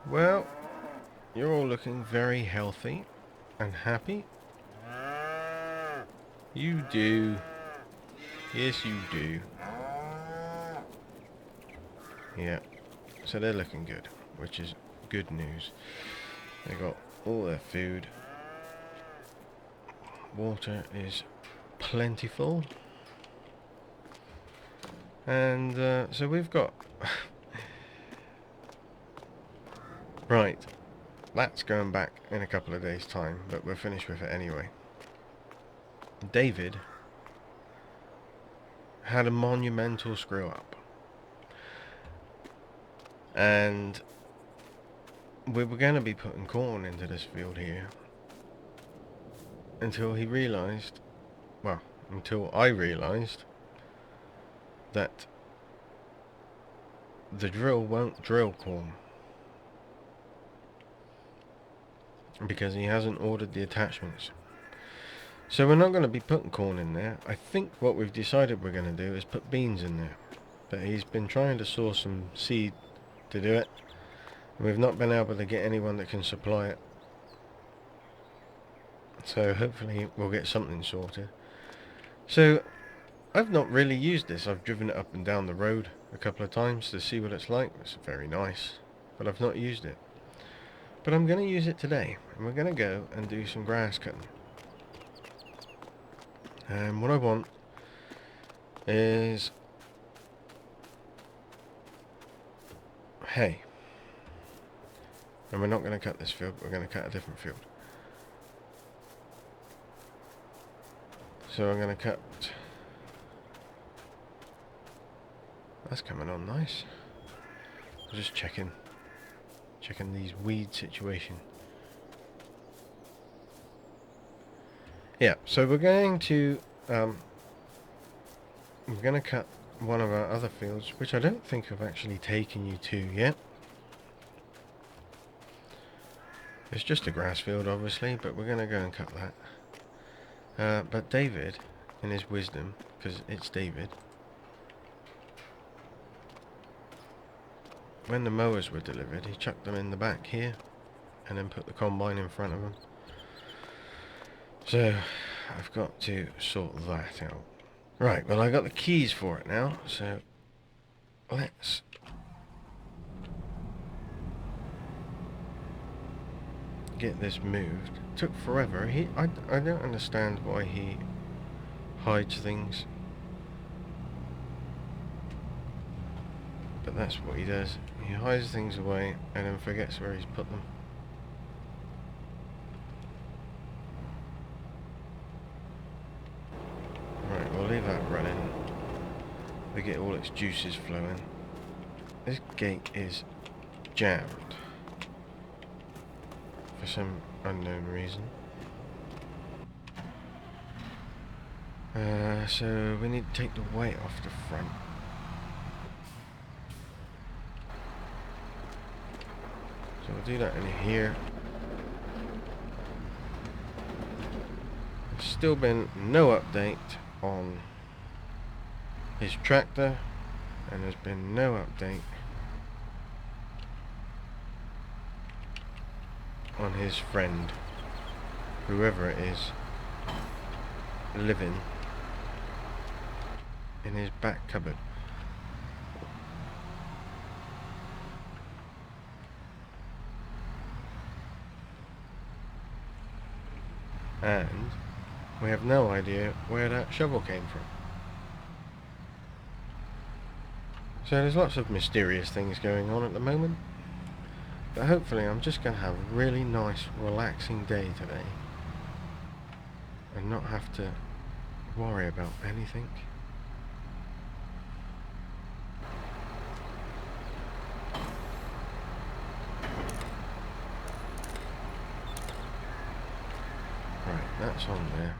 Well, you're all looking very healthy and happy. You do. Yes, you do. Yeah. So they're looking good, which is good news. They got all their food. Water is plentiful. And so we've got... Right. That's going back in a couple of days' time, but we're finished with it anyway. David had a monumental screw up. And we were going to be putting corn into this field here until he realised, well, until I realised that the drill won't drill corn because he hasn't ordered the attachments. So we're not going to be putting corn in there. I think what we've decided we're going to do is put beans in there. But he's been trying to source some seed to do it, and we've not been able to get anyone that can supply it. So hopefully we'll get something sorted. So I've not really used this. I've driven it up and down the road a couple of times to see what it's like. It's very nice, but I've not used it. But I'm going to use it today, and we're going to go and do some grass cutting. And what I want is hay. And we're not going to cut this field, we're going to cut a different field. So I'm going to cut... That's coming on nice. I'm just checking these weed situation. Yeah, so we're going to cut one of our other fields, which I don't think I've actually taken you to yet. It's just a grass field, obviously, but we're going to go and cut that. But David, in his wisdom, because it's David, when the mowers were delivered, he chucked them in the back here, and then put the combine in front of them. So, I've got to sort that out. Right, well I got the keys for it now, so let's get this moved. It took forever. I don't understand why he hides things. But that's what he does. He hides things away and then forgets where he's put them. Right, we'll leave that running. We get all its juices flowing. This gate is jammed for some unknown reason. So we need to take the weight off the front. So we'll do that in here. There's still been no update on his tractor, and there's been no update on his friend, whoever it is, living in his back cupboard. And we have no idea where that shovel came from. So there's lots of mysterious things going on at the moment. But hopefully I'm just going to have a really nice, relaxing day today. And not have to worry about anything. Right, that's on there.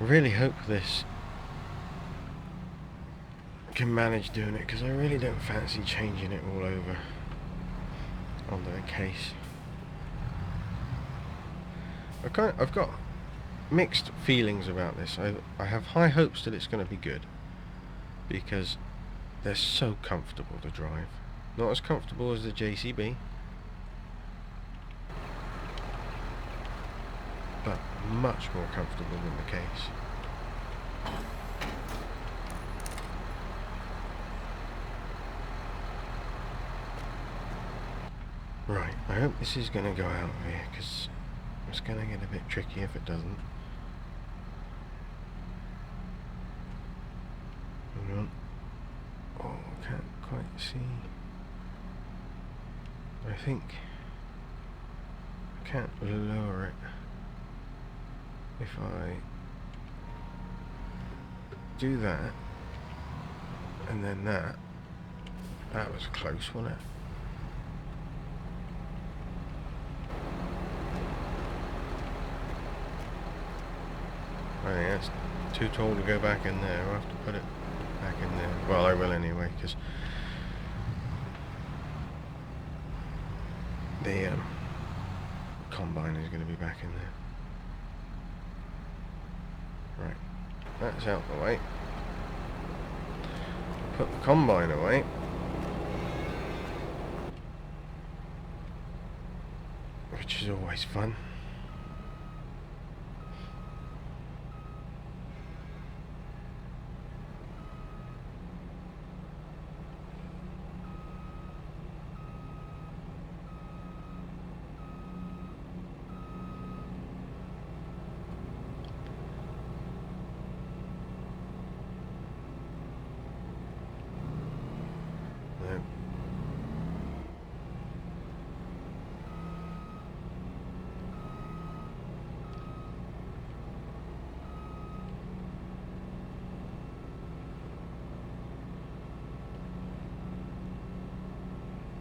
I really hope this can manage doing it, because I really don't fancy changing it all over onto the case. I've got mixed feelings about this. I have high hopes that it's going to be good, because they're so comfortable to drive. Not as comfortable as the JCB, but much more comfortable than the case. Right, I hope this is going to go out of here, because it's going to get a bit tricky if it doesn't. Hang on. Oh, I can't quite see. I think I can't lower it. If I do that, and then that was close, wasn't it? I think that's too tall to go back in there. I'll have to put it back in there. Well, I will anyway, because the combine is going to be back in there. Right, that's out the way. Put the combine away. Which is always fun.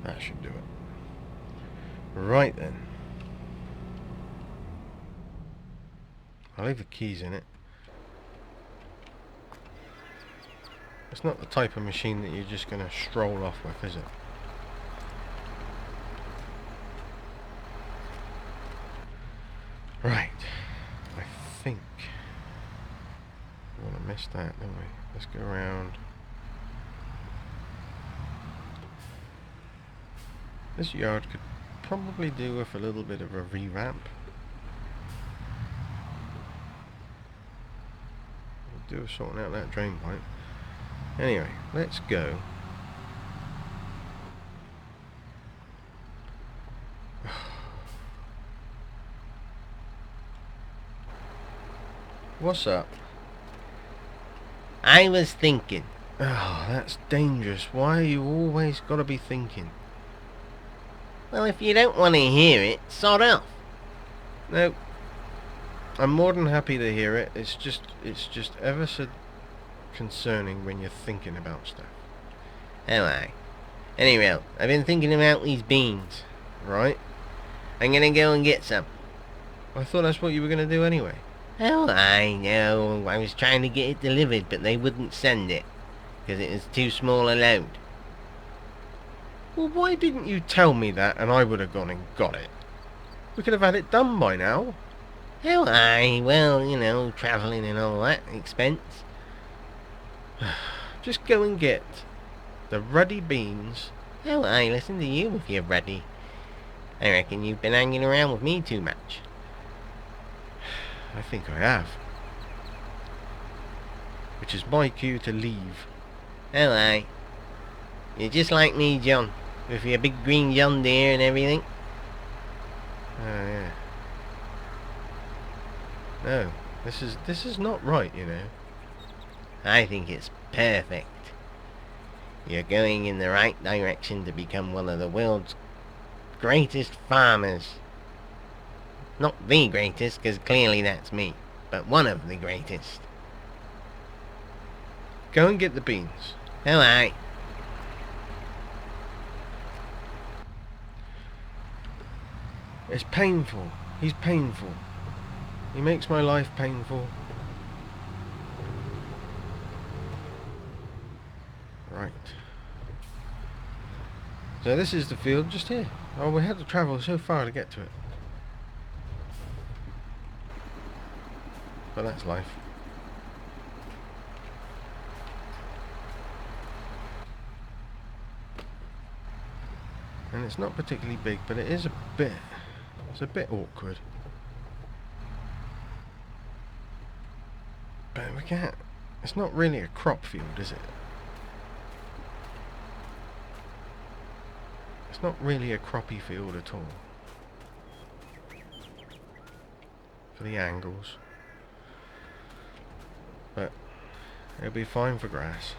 That should do it. Right then. I'll leave the keys in it. It's not the type of machine that you're just going to stroll off with, is it? Right. I think we're going to miss that, don't we? Let's go around. This yard could probably do with a little bit of a revamp. We'll do sorting out that drain pipe. Anyway, let's go. What's up? I was thinking. Oh, that's dangerous. Why you always got to be thinking? Well, if you don't want to hear it, sod off. No, I'm more than happy to hear it. It's just ever so concerning when you're thinking about stuff. Oh, aye. Anyway, I've been thinking about these beans. Right? I'm gonna go and get some. I thought that's what you were going to do anyway. Oh, I know. I was trying to get it delivered, but they wouldn't send it, because it was too small a load. Well, why didn't you tell me that and I would have gone and got it? We could have had it done by now. Oh, aye. Well, you know, travelling and all that expense. Just go and get the ruddy beans. Oh, aye. Listen to you if you're ready. I reckon you've been hanging around with me too much. I think I have. Which is my cue to leave. Oh, aye. You're just like me, John, with your big green John Deere and everything. Oh, yeah. No, this is not right, you know. I think it's perfect. You're going in the right direction to become one of the world's greatest farmers. Not the greatest, because clearly that's me, but one of the greatest. Go and get the beans. Oh, aye. It's painful. He's painful. He makes my life painful. Right. So this is the field just here. Oh, we had to travel so far to get to it. But that's life. And it's not particularly big, but it is a bit... It's a bit awkward. But we can't... It's not really a crop field, is it? It's not really a croppy field at all. For the angles. But it'll be fine for grass.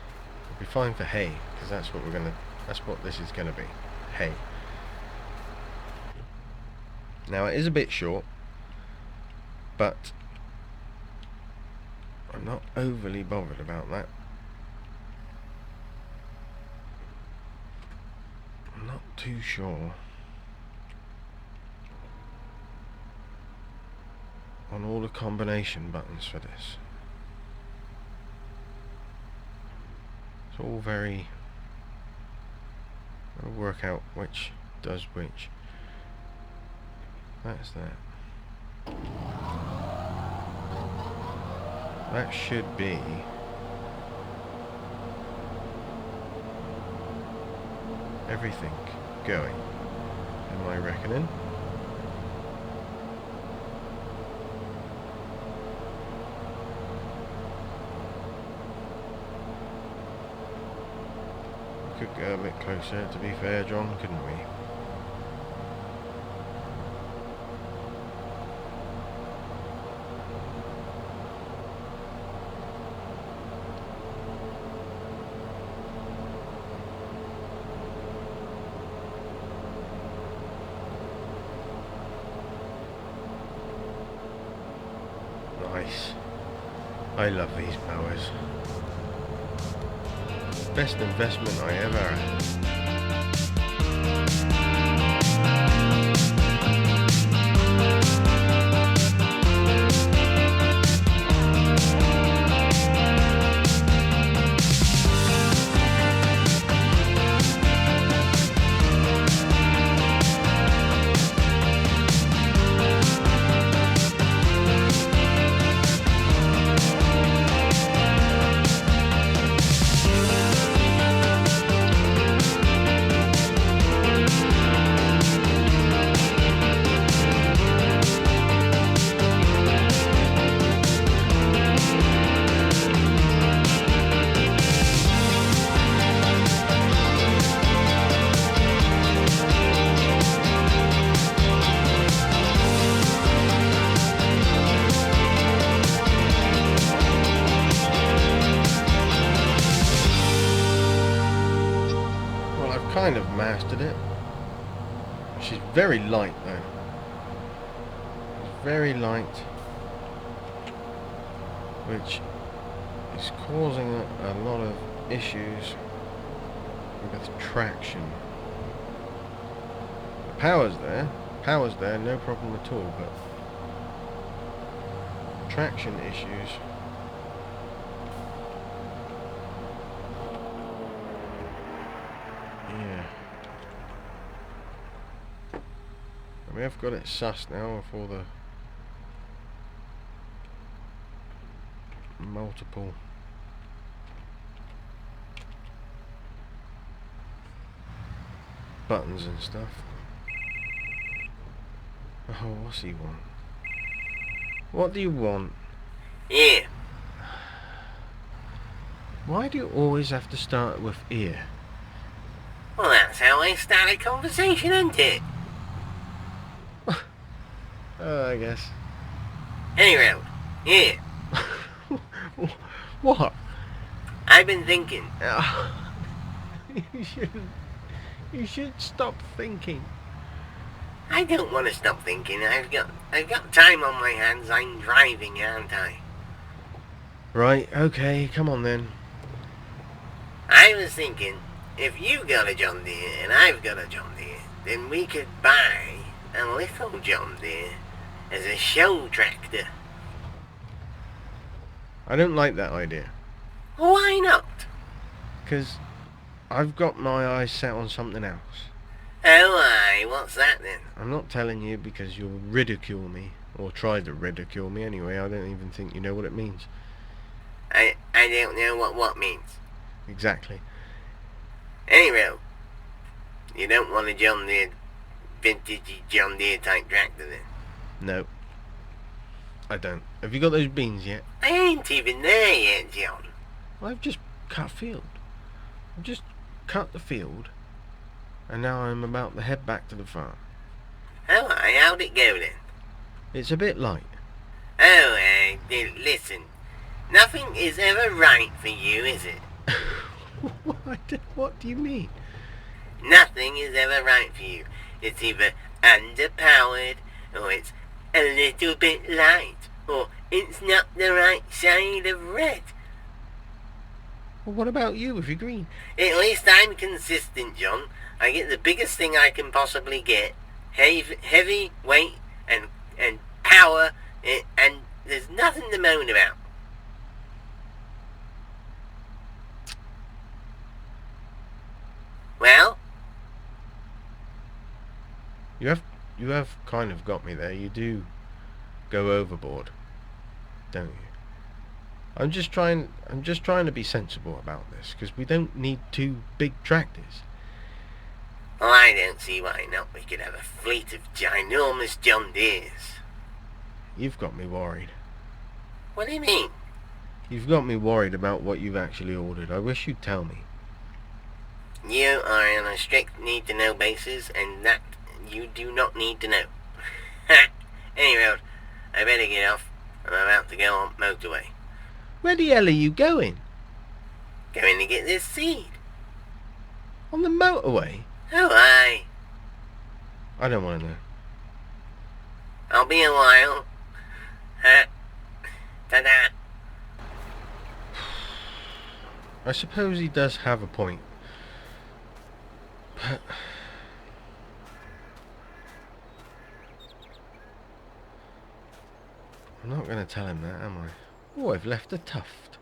It'll be fine for hay, because that's what we're gonna... That's what this is gonna be. Hay. Now it is a bit short, but I'm not overly bothered about that. I'm not too sure on all the combination buttons for this. It's all very... I'll work out which does which. That's that. That should be everything going, am I reckoning? We could go a bit closer, to be fair, John, couldn't we? Nice. I love these mowers. Best investment I ever had. Kind of mastered it. She's very light though. Very light, which is causing a lot of issues with traction. The power's there, no problem at all, but traction issues. Yeah. We have got it sussed now with all the multiple buttons and stuff. Oh, what's he want? What do you want? Yeah. Why do you always have to start with ear? Well, that's how I start a conversation, isn't it? I guess. Anyway, yeah. What? I've been thinking. You should stop thinking. I don't want to stop thinking. I've got time on my hands. I'm driving, aren't I? Right, okay, come on then. I was thinking, if you got a John Deere and I've got a John Deere, then we could buy a little John Deere as a show tractor. I don't like that idea. Why not? 'Cause I've got my eyes set on something else. Oh, aye, what's that then? I'm not telling you because you'll ridicule me, or try to ridicule me anyway. I don't even think you know what it means. I don't know what means. Exactly. Anyway, You don't want a John Deere, vintage John Deere type tractor then? No, I don't. Have you got those beans yet? I ain't even there yet, John. I've just cut a field. I've just cut the field, and now I'm about to head back to the farm. Oh, how'd it go then? It's a bit light. Oh, listen. Nothing is ever right for you, is it? What do you mean? Nothing is ever right for you. It's either underpowered, or it's a little bit light, or it's not the right shade of red. Well, what about you if you're green? At least I'm consistent, John. I get the biggest thing I can possibly get. Heavy weight and power, and there's nothing to moan about. Well? You have kind of got me there. You do go overboard, don't you? I'm just trying to be sensible about this, because we don't need two big tractors. Well, I don't see why not. We could have a fleet of ginormous John Deeres. You've got me worried. What do you mean? You've got me worried about what you've actually ordered. I wish you'd tell me. You are on a strict need-to-know basis, and that you do not need to know. Anyway, I better get off. I'm about to go on motorway. Where the hell are you going? Going to get this seed. On the motorway? Oh, aye. I don't want to know. I'll be a while. Ta-da. I suppose he does have a point. But I'm not going to tell him that, am I? Oh, I've left a tuft.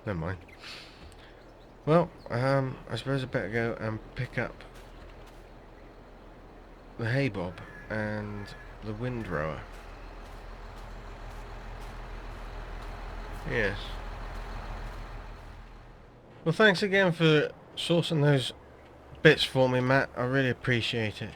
Never mind. Well, I suppose I better go and pick up the hay bob and the windrower. Yes. Well, thanks again for sourcing those bits for me, Matt. I really appreciate it.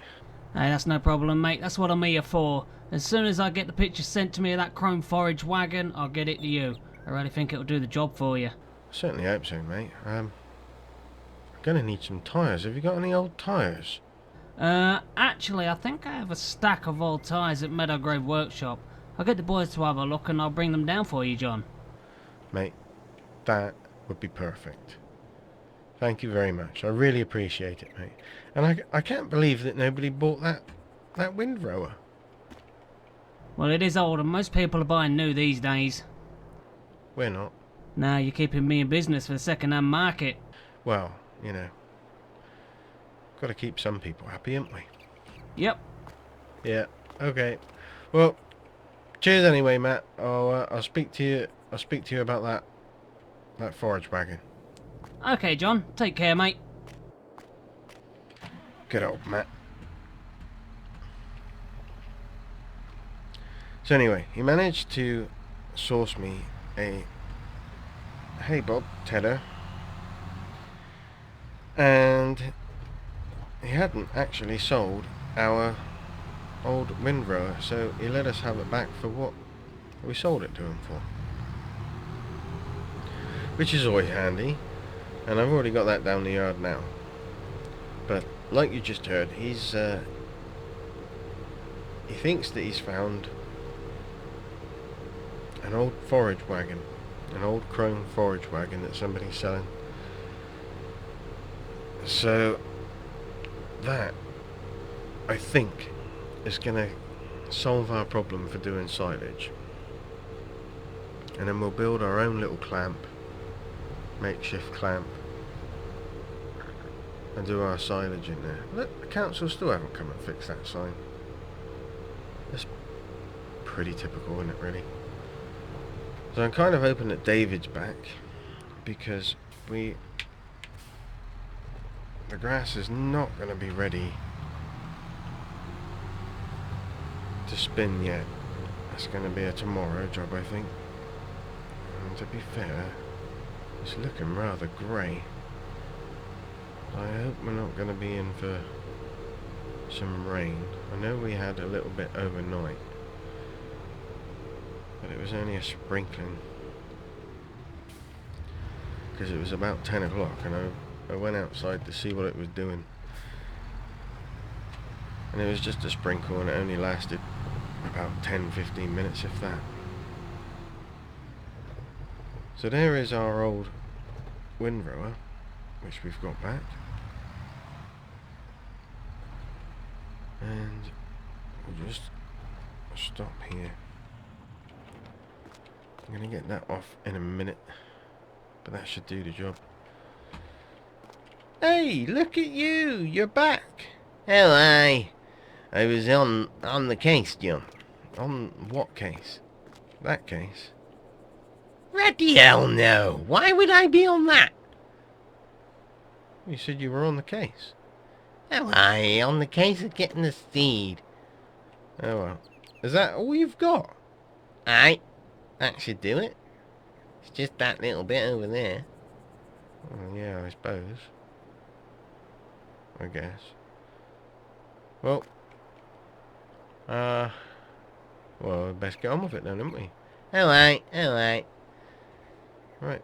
Hey, that's no problem, mate. That's what I'm here for. As soon as I get the picture sent to me of that chrome forage wagon, I'll get it to you. I really think it'll do the job for you. Certainly hope so, mate. I'm gonna need some tyres. Have you got any old tyres? Actually, I think I have a stack of old tyres at Meadowgrove Workshop. I'll get the boys to have a look and I'll bring them down for you, John. Mate, that would be perfect. Thank you very much. I really appreciate it, mate. And I can't believe that nobody bought that windrower. Well, it is old and most people are buying new these days. We're not. Now you're keeping me in business for the second-hand market. Well, you know, got to keep some people happy, haven't we? Yep. Yeah. Okay. Well, cheers anyway, Matt. I'll speak to you. I'll speak to you about that forage wagon. Okay, John. Take care, mate. Good old Matt. So anyway, he managed to source me a hay bob tedder, and he hadn't actually sold our old windrower, so he let us have it back for what we sold it to him for, which is always handy. And I've already got that down the yard now. But like you just heard, he thinks that he's found an old forage wagon, an old chrome forage wagon that somebody's selling. So that, I think, is going to solve our problem for doing silage. And then we'll build our own little clamp, makeshift clamp, and do our silage in there. Look, the council still haven't come and fixed that sign. That's pretty typical, isn't it, really? So I'm kind of hoping that David's back, because the grass is not going to be ready to spin yet. That's going to be a tomorrow job, I think. And to be fair, it's looking rather grey. I hope we're not going to be in for some rain. I know we had a little bit overnight, but it was only a sprinkling. Because it was about 10 o'clock and I went outside to see what it was doing. And it was just a sprinkle and it only lasted about 10-15 minutes, if that. So there is our old windrower, which we've got back. And we'll just stop here. I'm going to get that off in a minute, but that should do the job. Hey, look at you! You're back! Oh, I was on the case, John. On what case? That case? Bloody hell no! Why would I be on that? You said you were on the case. Oh, I on the case of getting the seed. Oh well. Is that all you've got? Aye, that should do it. It's just that little bit over there. Well, yeah, I suppose. I guess. Well, we'd best get on with it then, haven't we? Alright, alright. Right.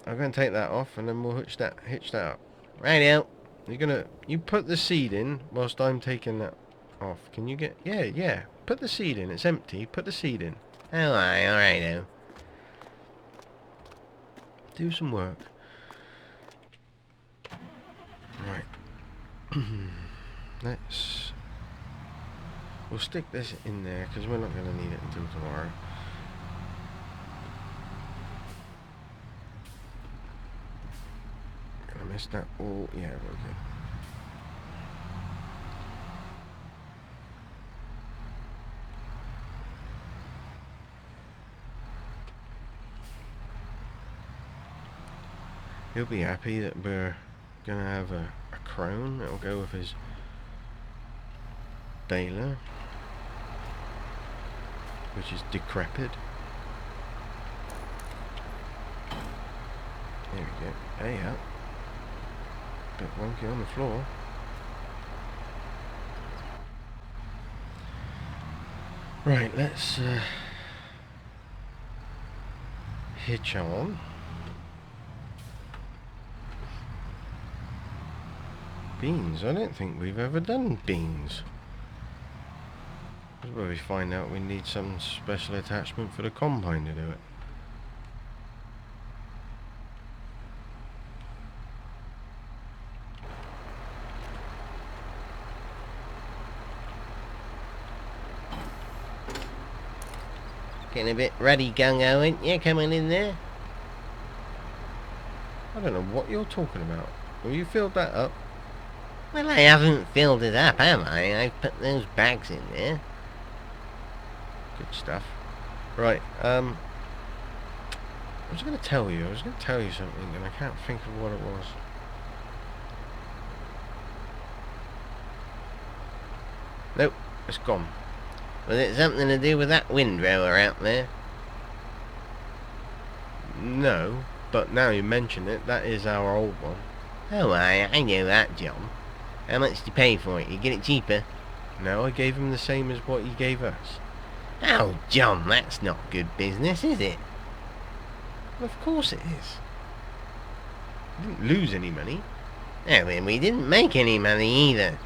I'm going to take that off and then we'll hitch that up. Righto. You put the seed in whilst I'm taking that off. Can you get, yeah. Put the seed in. It's empty. Put the seed in. Alright, alrighto. Do some work. Right. We'll stick this in there because we're not going to need it until tomorrow. Gonna miss that all. Yeah, we're good. He'll be happy that we're gonna have a crone that'll go with his baler, which is decrepit. There we go. Hey up. Bit wonky on the floor. Right, let's hitch on. Beans. I don't think we've ever done beans. That's where we find out we need some special attachment for the combine to do it. Getting a bit ruddy gung-ho, ain't you, coming in there? I don't know what you're talking about. Well, you filled that up. Well, I haven't filled it up, have I? I've put those bags in there. Good stuff. Right, I was going to tell you something and I can't think of what it was. Nope, it's gone. Was it something to do with that windrower out there? No, but now you mention it, that is our old one. Oh, I know that, John. How much did you pay for it? You get it cheaper? No, I gave him the same as what he gave us. Oh, John, that's not good business, is it? Well, of course it is. We didn't lose any money. Oh, and we didn't make any money either.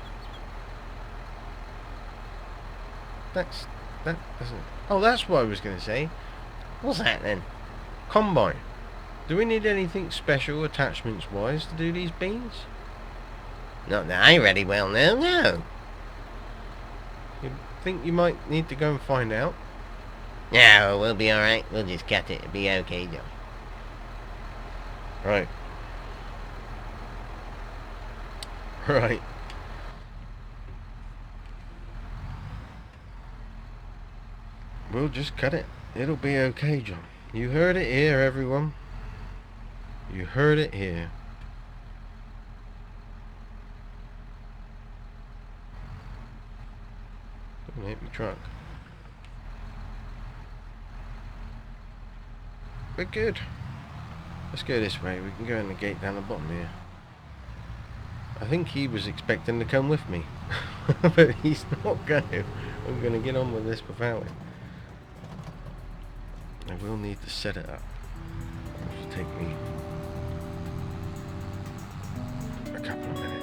That doesn't... Oh, that's what I was going to say. What's that then? Combine. Do we need anything special attachments-wise to do these beans? Not that I really well know, no. You think you might need to go and find out? No, we'll be alright. We'll just cut it. It'll be okay, John. Right. Right. We'll just cut it. It'll be okay, John. You heard it here, everyone. You heard it here. Don't hit my truck. We're good. Let's go this way. We can go in the gate down the bottom here. I think he was expecting to come with me. But he's not going to. I'm going to get on with this without him. I will need to set it up. It'll take me a couple of minutes.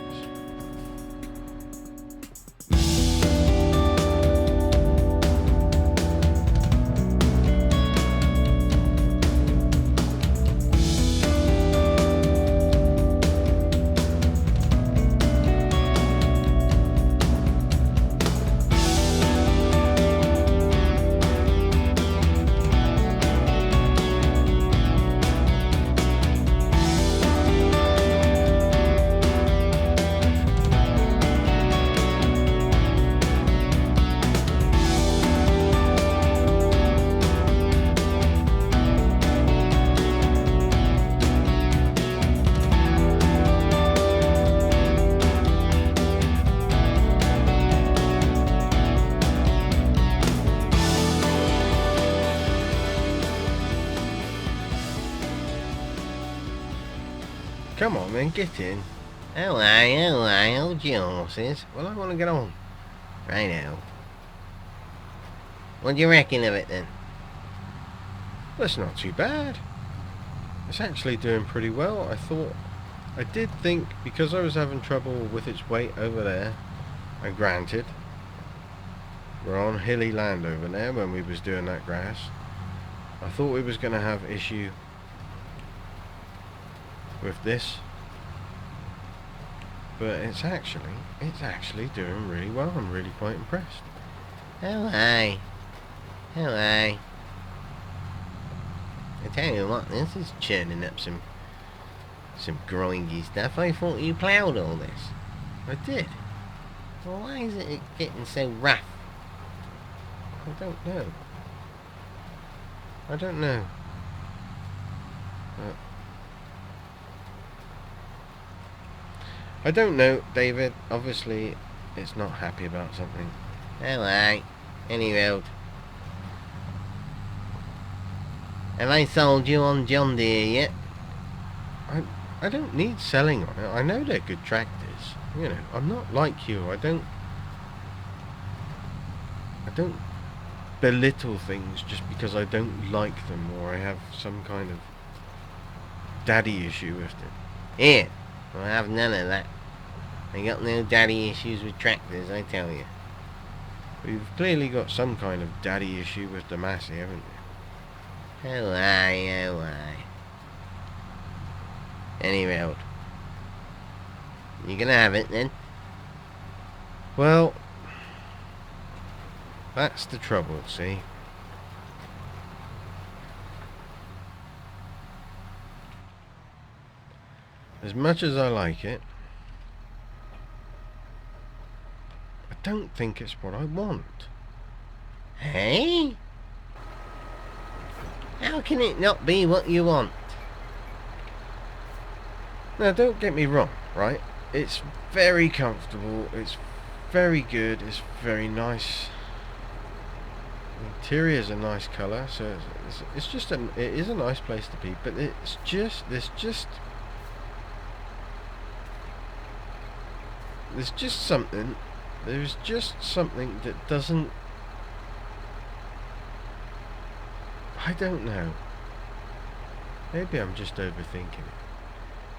Come on then, get in. Oh, I, hold your horses. Well, I want to get on. Righto. What do you reckon of it then? That's not too bad. It's actually doing pretty well. I did think, because I was having trouble with its weight over there, and granted, we're on hilly land over there when we was doing that grass, I thought we was going to have issue with this, but it's actually doing really well. I'm really quite impressed. Oh, I. I tell you what, this is churning up some grindy stuff. I thought you ploughed all this. I did. Well, why is it getting so rough? I don't know. I don't know, David. Obviously, it's not happy about something. Oh, aye. Any road. Have I sold you on John Deere yet? I don't need selling on it. I know they're good tractors. You know, I'm not like you. I don't belittle things just because I don't like them or I have some kind of daddy issue with it. Here. I have none of that. I got no daddy issues with tractors, I tell you. Well, you've clearly got some kind of daddy issue with the Massey, haven't you? Oh, aye. Any road. You gonna have it then? Well, that's the trouble, see? As much as I like it, I don't think it's what I want. Hey? How can it not be what you want? Now, don't get me wrong, right? It's very comfortable, it's very good, it's very nice. The interior is a nice colour, so it's just it is a nice place to be, but there's just something that doesn't, I don't know. Maybe I'm just overthinking it.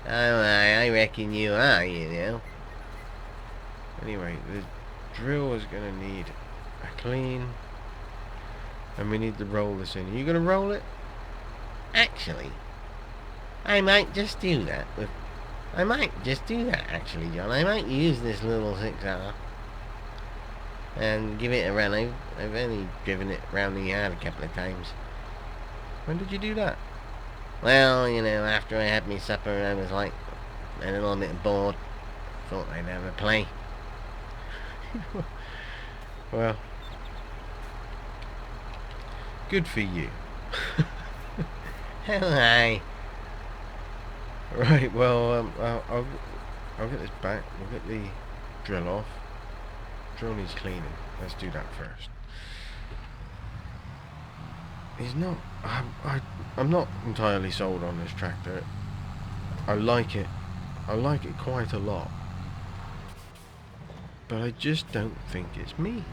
Oh, I reckon you are, you know. Anyway, the drill is going to need a clean, and we need to roll this in. Are you going to roll it? Actually, I might just do that. Actually, John. I might use this little 6R and give it a run. I've only driven it round the yard a couple of times. When did you do that? Well, you know, after I had my supper, I was like a little bit bored. Thought I'd have a play. Well, good for you. Oh, aye. Right, well, I'll get this back. We'll get the drill off. Drill needs cleaning. Let's do that first. He's not. I'm not entirely sold on this tractor. I like it. I like it quite a lot. but I just don't think it's me.